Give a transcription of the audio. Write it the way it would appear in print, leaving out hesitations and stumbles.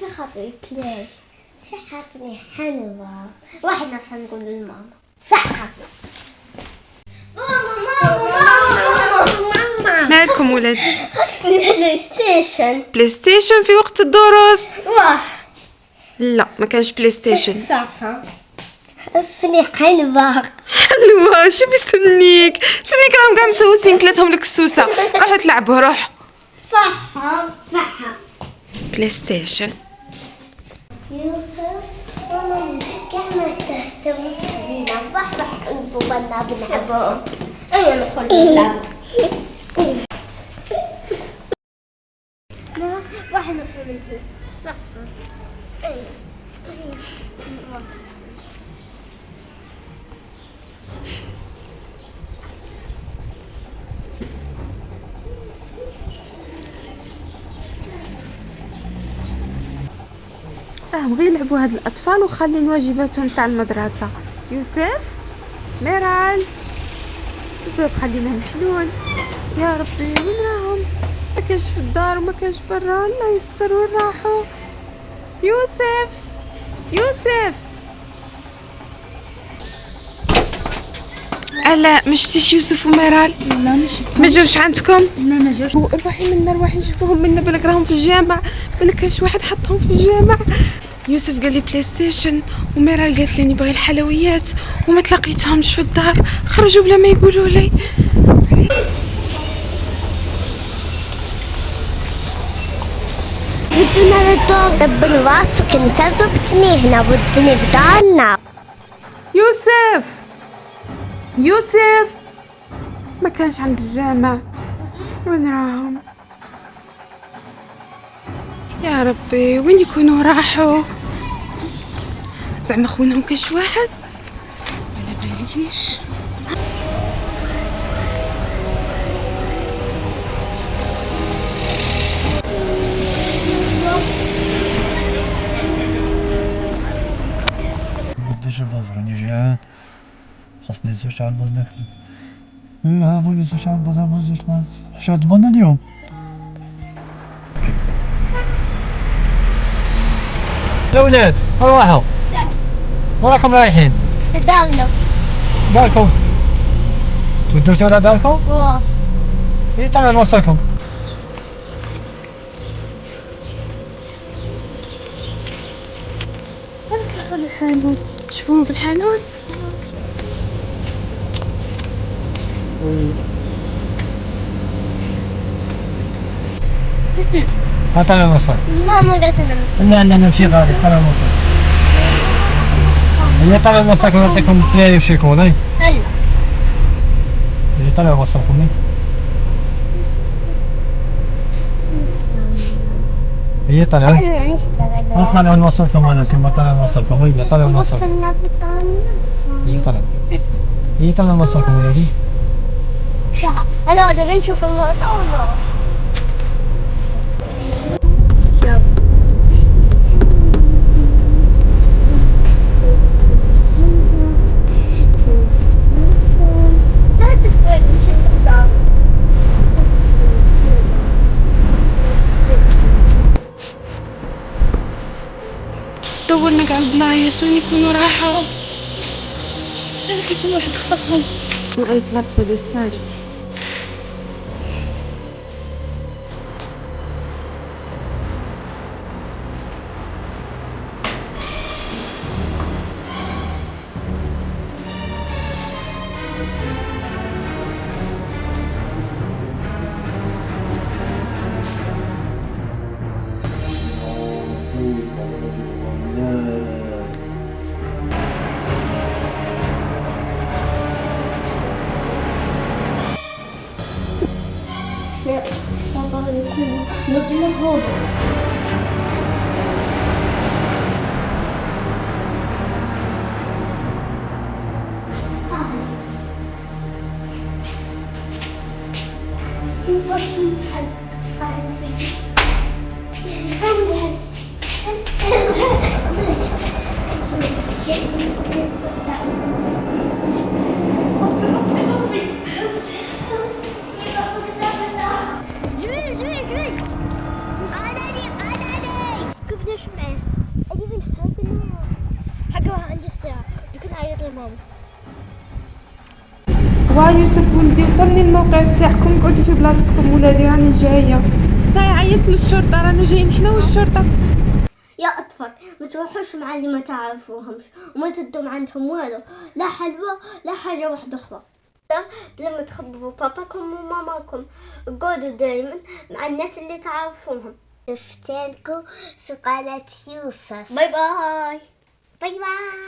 بخاطري كلاش صحتني حلوة. واحد نروح نقول للماما صحة. ماما مالكم ولادي؟ خصني بلاي ستيشن في وقت الدروس؟ واه لا ما كانش بلاي ستيشن. صح خصني حلوة. شو بيستنيك راهم كاع مسوسين كلاتهم لك السوسه. روحوا تلعبوا روحوا. صح بلاي ستيشن. يوسف ماما كما تهتم بينا راح نفضلنا بنلعبهم. ايوه ندخل نلعب. راح ندخل نلعب. صح راهم غير يلعبوا هاد الاطفال وخلين واجباتهم تاع المدرسه. يوسف ميرال الباب خلينا محلول. يا ربي وين راهم؟ ما كاش في الدار وما كاش برا. الله يستر وين راحوا؟ يوسف الا مشتيش يوسف وميرال؟ لا مشيت. ما جاوش عندكم؟ لا ما جاوش. روحي نشوفوهم منا. بالك راهم في الجامع. بالك كاش واحد حطهم في الجامع. يوسف قال لي بلاي ستيشن وميرال قالت لي نبغي الحلويات وما تلاقيتهمش في الدار. خرجوا بلا ما يقولوا لي. بدنا ندور بالواسك انت زبطني هنا ودني بدارنا. يوسف ما كانش عند الجامع. وين راهم؟ يا ربي وين يكونوا راحوا؟ زعما خونا كاش واحد؟ على باليش. بديش الباص راني جيعان. خاصني نسوش على الباص داك. ها بغيت نسوش على الباص. واش غتضمن اليوم؟ يا ولاد روحوا. وراكم رايحين؟ بدارنا. داركم تودوتوا على داركم؟ واه اي تعالوا نوصلكم. راحوا للحانوت. شوفوهم في الحانوت. ها تعالوا نوصل. ماما قالت لنا لا نمشي غادي. تعالوا نوصل. هي تعالوا نوصلكم نعطيكم بلاي وشيكون. هاي هلا هي تعالوا نوصلكم. هي تعالوا. تعالوا نوصلكم انا. انتم تعالوا نوصلكم. هي تعالوا نوصلكم. هي تعالوا نوصلكم ولادي. انا اقدر نشوف الموضوع. دورنا كاع البلايص وين يكونوا راحوا. كيف واحد خطفهم ويتلبوا بالساق. نضمن هون. جوي بابا. وا يوسف ولدي وصلني الموقع تاعكم، قعدوا في بلاصتكم ولادي راني جايه. صاي عيطت للشرطه، رانا جايين حنا والشرطه. يا اطفال ما تروحوش مع اللي ما تعرفوهمش وما تدوم عندهم والو، لا حلوى لا حاجه واحده اخرى. لما تخبروا باباكم وماماكم قعدوا دايما مع الناس اللي تعرفوهم. شفتلكم في قناه يوسف. باي باي باي باي.